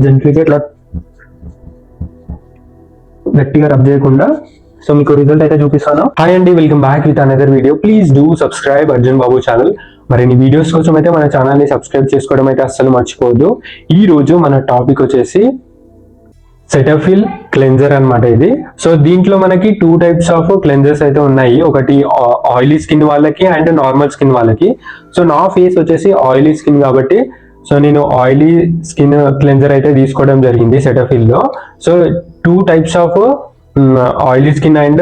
జెంట్లీగా ఇట్లా గట్టిగా రబ్ చేయకుండా సో మీకు రిజల్ట్ అయితే చూపిస్తాను. హాయ్ అండి, welcome back with another video. Please do subscribe Arjun Babu channel. మరిన్ని వీడియోస్ కోసం అయితే మన ఛానల్ని సబ్స్క్రైబ్ చేసుకోవడం అయితే అస్సలు మర్చిపోవద్దు. ఈ రోజు మన టాపిక్ వచ్చేసి సెటఫిల్ క్లెన్జర్ అన్నమాట ఇది. సో దీంట్లో మనకి 2 టైప్స్ ఆఫ్ క్లెన్జర్స్ అయితే ఉన్నాయి. ఒకటి ఆయిలీ స్కిన్ వాళ్ళకి అండ్ నార్మల్ స్కిన్ వాళ్ళకి. సో నా ఫేస్ వచ్చేసి ఆయిలీ స్కిన్ కాబట్టి సో నేను ఆయిలీ స్కిన్ క్లెన్జర్ అయితే తీసుకోవడం జరిగింది సెటఫిల్ లో. So 2 types of oily skin and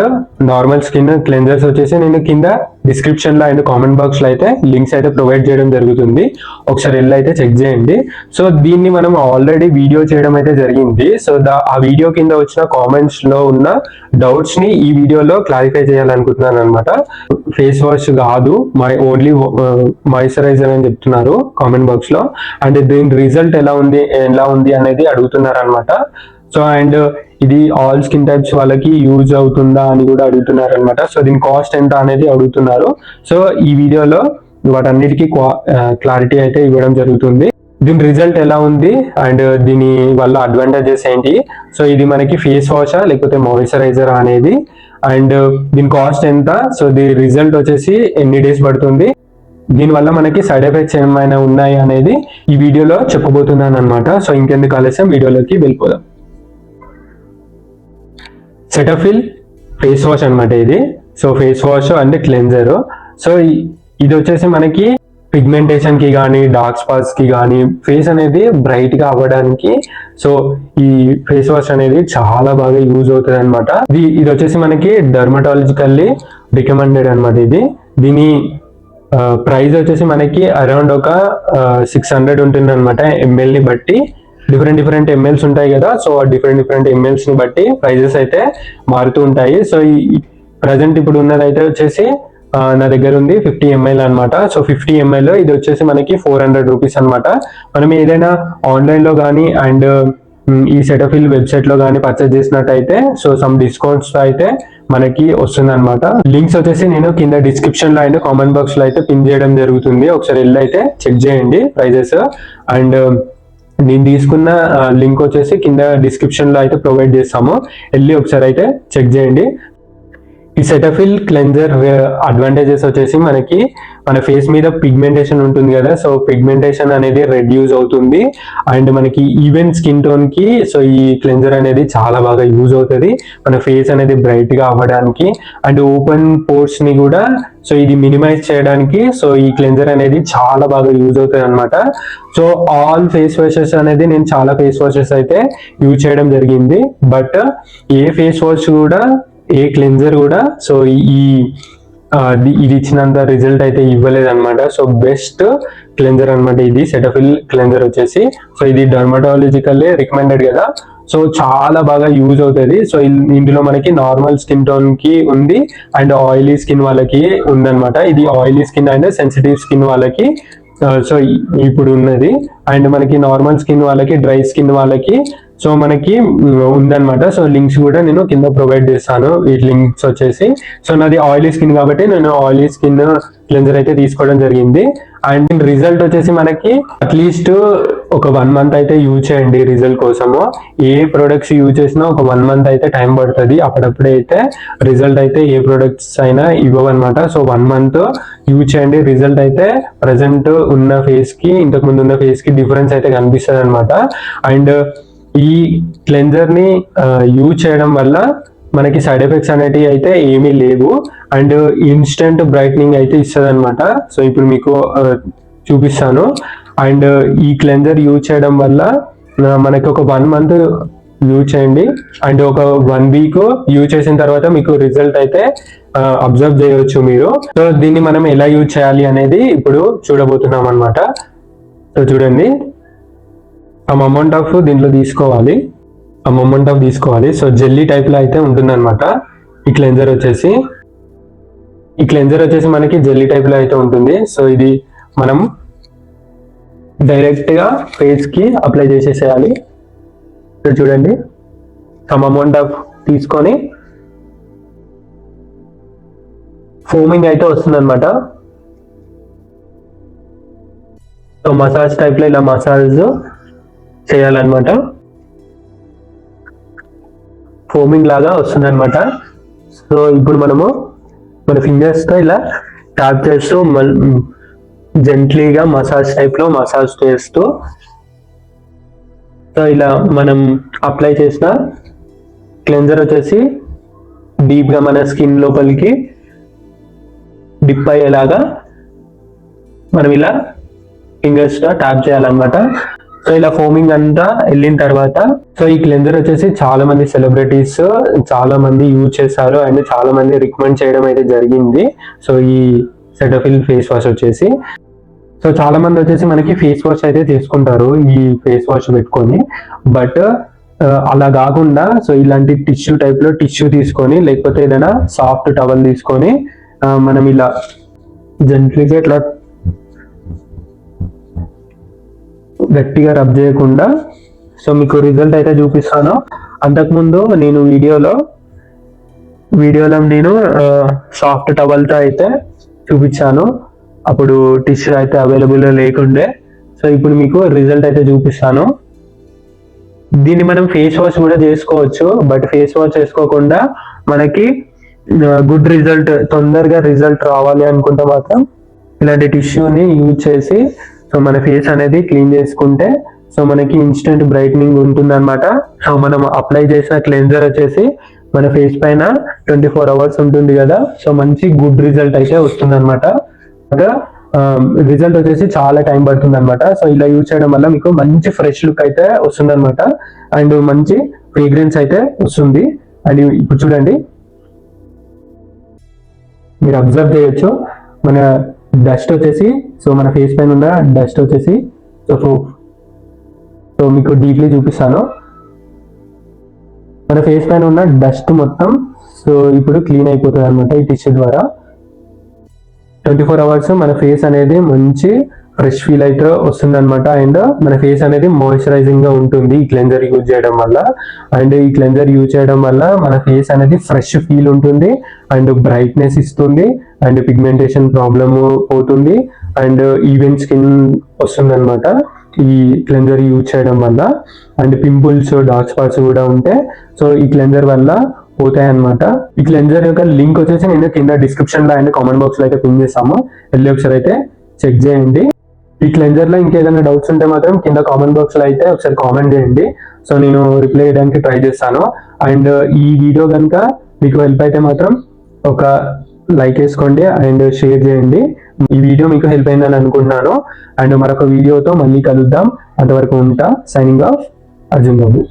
normal skin cleansers వచ్చేసి నేను కింద డిస్క్రిప్షన్ లో అండ్ కామెంట్ బాక్స్ లో అయితే లింక్స్ అయితే ప్రొవైడ్ చేయడం జరుగుతుంది. ఒకసారి వెళ్ళి అయితే చెక్ చేయండి. సో దీన్ని మనం ఆల్రెడీ వీడియో చేయడం అయితే జరిగింది. సో ఆ వీడియో కింద వచ్చిన కామెంట్స్ లో ఉన్న డౌట్స్ ని ఈ వీడియోలో క్లారిఫై చేయాలనుకుంటున్నాను అనమాట. ఫేస్ వాష్ కాదు, ఓన్లీ మాయిశ్చరైజర్ అని చెప్తున్నారు కామెంట్ బాక్స్ లో. అండ్ దీని రిజల్ట్ ఎలా ఉంది అనేది అడుగుతున్నారు అనమాట. సో అండ్ ఇది ఆల్ స్కిన్ టైప్స్ వాళ్ళకి యూజ్ అవుతుందా అని కూడా అడుగుతున్నారు అనమాట. సో దీని కాస్ట్ ఎంత అనేది అడుగుతున్నారు. సో ఈ వీడియోలో వాటన్నిటికీ క్లారిటీ అయితే ఇవ్వడం జరుగుతుంది. దీని రిజల్ట్ ఎలా ఉంది అండ్ దీని వల్ల అడ్వాంటేజెస్ ఏంటి, సో ఇది మనకి ఫేస్ వాషా లేకపోతే మాయిశ్చరైజర్ అనేది, అండ్ దీని కాస్ట్ ఎంత, సో దీని రిజల్ట్ వచ్చేసి ఎన్ని డేస్ పడుతుంది, దీనివల్ల మనకి సైడ్ ఎఫెక్ట్స్ ఏమైనా ఉన్నాయి అనేది ఈ వీడియోలో చెప్పబోతున్నాను అనమాట. సో ఇంకెందుకు ఆలస్యం, వీడియోలోకి వెళ్ళిపోదాం. సెటఫిల్ ఫేస్ వాష్ అనమాట ఇది. So face wash and cleanser. So ఇది వచ్చేసి మనకి పిగ్మెంటేషన్ కి కానీ డార్క్ స్పాట్స్ కి కానీ ఫేస్ అనేది బ్రైట్ గా అవ్వడానికి సో ఈ ఫేస్ వాష్ అనేది చాలా బాగా యూజ్ అవుతుంది అనమాట. ఇది వచ్చేసి మనకి డర్మటాలజికల్లీ రికమెండెడ్ అనమాట. దీని ప్రైస్ వచ్చేసి మనకి అరౌండ్ ఒక 600 ఉంటుంది అనమాట. ఎంఎల్ ని బట్టి డిఫరెంట్ ఎంఎల్స్ ఉంటాయి కదా. సో డిఫరెంట్ ఎంఎల్స్ ని బట్టి ప్రైజెస్ అయితే మారుతూ ఉంటాయి. సో ఈ ప్రజెంట్ ఇప్పుడు ఉన్నది అయితే వచ్చేసి నా దగ్గర ఉంది 50 ml అనమాట. సో 50 ml ఇది వచ్చేసి మనకి 400 రూపీస్ అనమాట. మనం ఏదైనా ఆన్లైన్ లో కానీ అండ్ ఈ సెటఫిల్ వెబ్సైట్ లో కానీ పర్చేస్ చేసినట్టయితే సో సమ్ డిస్కౌంట్స్ అయితే మనకి వస్తుంది అనమాట. లింక్స్ వచ్చేసి నేను కింద డిస్క్రిప్షన్ లో అండ్ కామెంట్ బాక్స్ లో అయితే పిన్ చేయడం జరుగుతుంది. ఒకసారి వెళ్ళి అయితే చెక్ చేయండి ప్రైజెస్. అండ్ నేను తీసుకున్న లింక్ వచ్చేసి కింద డిస్క్రిప్షన్ లో అయితే ప్రొవైడ్ చేస్తాము, వెళ్ళి ఒకసారి అయితే చెక్ చేయండి. ఈ సెటఫిల్ క్లెన్జర్ అడ్వాంటేజెస్ వచ్చేసి మనకి మన ఫేస్ మీద పిగ్మెంటేషన్ ఉంటుంది కదా. సో పిగ్మెంటేషన్ అనేది రెడ్యూస్ అవుతుంది అండ్ మనకి ఈవెన్ స్కిన్ టోన్ కి సో ఈ క్లెన్జర్ అనేది చాలా బాగా యూజ్ అవుతుంది మన ఫేస్ అనేది బ్రైట్ గా అవ్వడానికి. అండ్ ఓపెన్ పోర్స్ ని కూడా సో ఇది మినిమైజ్ చేయడానికి సో ఈ క్లెన్జర్ అనేది చాలా బాగా యూజ్ అవుతుంది అనమాట. సో ఆల్ ఫేస్ వాషెస్ అనేది నేను చాలా ఫేస్ వాషెస్ అయితే యూజ్ చేయడం జరిగింది. బట్ ఏ ఫేస్ వాష్ కూడా ఏ క్లెన్జర్ కూడా సో ఇది ఇచ్చినంత రిజల్ట్ అయితే ఇవ్వలేదు అనమాట. సో బెస్ట్ క్లెన్జర్ అనమాట ఇది సెటఫిల్ క్లెన్జర్ వచ్చేసి. సో ఇది డర్మటాలజికల్లీ రికమెండెడ్ కదా. సో చాలా బాగా యూజ్ అవుతుంది. సో ఇందులో మనకి నార్మల్ స్కిన్ టోన్ కి ఉంది అండ్ ఆయిలీ స్కిన్ వాళ్ళకి ఉందన్నమాట. ఇది oily skin and sensitive skin వాళ్ళకి సో ఇప్పుడు ఉన్నది. అండ్ మనకి నార్మల్ స్కిన్ వాళ్ళకి డ్రై స్కిన్ వాళ్ళకి సో మనకి ఉందన్నమాట. సో లింక్స్ కూడా నేను కింద ప్రొవైడ్ చేస్తాను. ఈ లింక్స్ వచ్చేసి సో నాది ఆయిలీ స్కిన్ కాబట్టి నేను ఆయిలీ స్కిన్ క్లెన్జర్ అయితే తీసుకోవడం జరిగింది. అండ్ రిజల్ట్ వచ్చేసి మనకి అట్లీస్ట్ ఒక 1 మంత్ అయితే యూజ్ చేయండి రిజల్ట్ కోసము. ఏ ప్రొడక్ట్స్ యూజ్ చేసినా ఒక 1 మంత్ అయితే టైం పడుతుంది. అప్పుడప్పుడే అయితే రిజల్ట్ అయితే ఏ ప్రొడక్ట్స్ అయినా ఇవ్వవన్నమాట. సో 1 మంత్ యూజ్ చేయండి. రిజల్ట్ అయితే ప్రజెంట్ ఉన్న ఫేస్ కి ఇంతకు ముందు ఉన్న ఫేస్ కి డిఫరెన్స్ అయితే కనిపిస్తుంది అనమాట. అండ్ ఈ క్లెన్జర్ ని యూజ్ చేయడం వల్ల మనకి సైడ్ ఎఫెక్ట్స్ అనేటివి అయితే ఏమీ లేవు అండ్ ఇన్స్టెంట్ బ్రైట్నింగ్ అయితే ఇస్తుంది అనమాట. సో ఇప్పుడు మీకు చూపిస్తాను. అండ్ ఈ క్లెన్జర్ యూజ్ చేయడం వల్ల మనకి ఒక 1 మంత్ యూజ్ చేయండి అండ్ ఒక 1 వీక్ యూజ్ చేసిన తర్వాత మీకు రిజల్ట్ అయితే అబ్జర్వ్ చేయవచ్చు మీరు. సో దీన్ని మనం ఎలా యూజ్ చేయాలి అనేది ఇప్పుడు చూడబోతున్నాం అనమాట. సో చూడండి, అమౌంట్ ఆఫ్ దీంట్లో తీసుకోవాలి. సో జెల్లీ టైప్ లో అయితే ఉంటుంది అనమాట ఈ క్లెన్జర్ వచ్చేసి. మనకి జెల్లీ టైప్ లో అయితే ఉంటుంది. సో ఇది మనం డైరెక్ట్ గా ఫేస్ కి అప్లై చేసేసేయాలి. సో చూడండి, సమ్ అమౌంట్ ఆఫ్ తీసుకొని ఫోమింగ్ అయితే వస్తుంది అనమాట. సో మసాజ్ టైప్ లో ఇలా మసాజ్ చేయాలన్నమాట. ఫోమింగ్ లాగా వస్తుంది అనమాట. సో ఇప్పుడు మనము మన ఫింగర్స్తో ఇలా ట్యాప్ చేస్తూ జెంట్లీగా మసాజ్ టైప్లో మసాజ్ చేస్తూ, సో ఇలా మనం అప్లై చేసిన క్లెన్జర్ వచ్చేసి డీప్గా మన స్కిన్ లోపలికి డిప్ అయ్యేలాగా మనం ఇలా ఫింగర్స్తో ట్యాప్ చేయాలన్నమాట. సో ఇలా ఫోమింగ్ అంతా వెళ్ళిన తర్వాత, సో ఈ క్లెన్జర్ వచ్చేసి చాలా మంది సెలబ్రిటీస్ చాలా మంది యూజ్ చేస్తారు అండ్ చాలా మంది రికమెండ్ చేయడం అయితే జరిగింది. సో ఈ సెటఫిల్ ఫేస్ వాష్ వచ్చేసి, సో చాలా మంది వచ్చేసి మనకి ఫేస్ వాష్ అయితే తీసుకుంటారు ఈ ఫేస్ వాష్ పెట్టుకొని. బట్ అలా కాకుండా సో ఇలాంటి టిష్యూ టైప్ లో టిష్యూ తీసుకొని, లేకపోతే ఏదైనా సాఫ్ట్ టవల్ తీసుకొని మనం ఇలా జెంట్లీగా ఇట్లా గట్టిగా రబ్ చేయకుండా, సో మీకు రిజల్ట్ అయితే చూపిస్తాను. అంతకుముందు నేను వీడియోలో నేను సాఫ్ట్ టవల్తో అయితే చూపించాను, అప్పుడు టిష్యూ అయితే అవైలబుల్ లేకుండే. సో ఇప్పుడు మీకు రిజల్ట్ అయితే చూపిస్తాను. దీన్ని మనం ఫేస్ వాష్ కూడా చేసుకోవచ్చు, బట్ ఫేస్ వాష్ చేసుకోకుండా మనకి గుడ్ రిజల్ట్, తొందరగా రిజల్ట్ రావాలి అనుకుంటే మాత్రం ఇలాంటి టిష్యూని యూజ్ చేసి సో మన ఫేస్ అనేది క్లీన్ చేసుకుంటే సో మనకి ఇన్స్టెంట్ బ్రైట్నింగ్ ఉంటుంది అనమాట. సో మనం అప్లై చేసిన క్లెన్జర్ వచ్చేసి మన ఫేస్ పైన 24 hours ఉంటుంది కదా, సో మంచి గుడ్ రిజల్ట్ అయితే వస్తుంది అనమాట. రిజల్ట్ వచ్చేసి చాలా టైం పడుతుంది అనమాట. సో ఇలా యూజ్ చేయడం వల్ల మీకు మంచి ఫ్రెష్ లుక్ అయితే వస్తుంది అనమాట అండ్ మంచి ఫ్రేగ్రెన్స్ అయితే వస్తుంది. అండ్ ఇప్పుడు చూడండి, మీరు అబ్జర్వ్ చేయొచ్చు మన డస్ట్ వచ్చేసి, సో మన ఫేస్ పైన ఉన్న డస్ట్ వచ్చేసి సో మీకు డీప్లీ చూపిస్తాను. మన ఫేస్ పైన ఉన్న డస్ట్ మొత్తం సో ఇప్పుడు క్లీన్ అయిపోతుంది అనమాట ఈ టిష్యూ ద్వారా. 24 hours మన ఫేస్ అనేది మంచి ఫ్రెష్ ఫీల్ అయితే వస్తుంది అనమాట. అండ్ మన ఫేస్ అనేది మాయిశ్చరైజింగ్ గా ఉంటుంది ఈ క్లెన్జర్ యూజ్ చేయడం వల్ల. అండ్ ఈ క్లెన్జర్ యూజ్ చేయడం వల్ల మన ఫేస్ అనేది ఫ్రెష్ ఫీల్ ఉంటుంది అండ్ బ్రైట్నెస్ ఇస్తుంది అండ్ పిగ్మెంటేషన్ ప్రాబ్లమ్ పోతుంది అండ్ ఈవెన్ స్కిన్ వస్తుంది అనమాట ఈ క్లెన్జర్ యూజ్ చేయడం వల్ల. అండ్ పింపుల్స్, డార్క్ స్పాట్స్ కూడా ఉంటే సో ఈ క్లెన్జర్ వల్ల పోతాయి అనమాట. ఈ క్లెన్జర్ యొక్క లింక్ వచ్చేసి నేను కింద డిస్క్రిప్షన్ లో అండ్ కామెంట్ బాక్స్ లో అయితే పిన్ చేస్తాము, వెళ్ళి ఒకసారి అయితే చెక్ చేయండి. ఈ క్లెన్జర్ లో ఇంకేదైనా డౌట్స్ ఉంటే మాత్రం కింద కామెంట్ బాక్స్ లో అయితే ఒకసారి కామెంట్ చేయండి, సో నేను రిప్లై చేయడానికి ట్రై చేస్తాను. అండ్ ఈ వీడియో కనుక మీకు హెల్ప్ అయితే మాత్రం ఒక లైక్ వేసుకోండి అండ్ షేర్ చేయండి. ఈ వీడియో మీకు హెల్ప్ అయిందని అనుకుంటున్నాను. అండ్ మరొక వీడియోతో మళ్ళీ కలుద్దాం. అంతవరకు ఉంటా. సైనింగ్ ఆఫ్, అర్జున్ బాబు.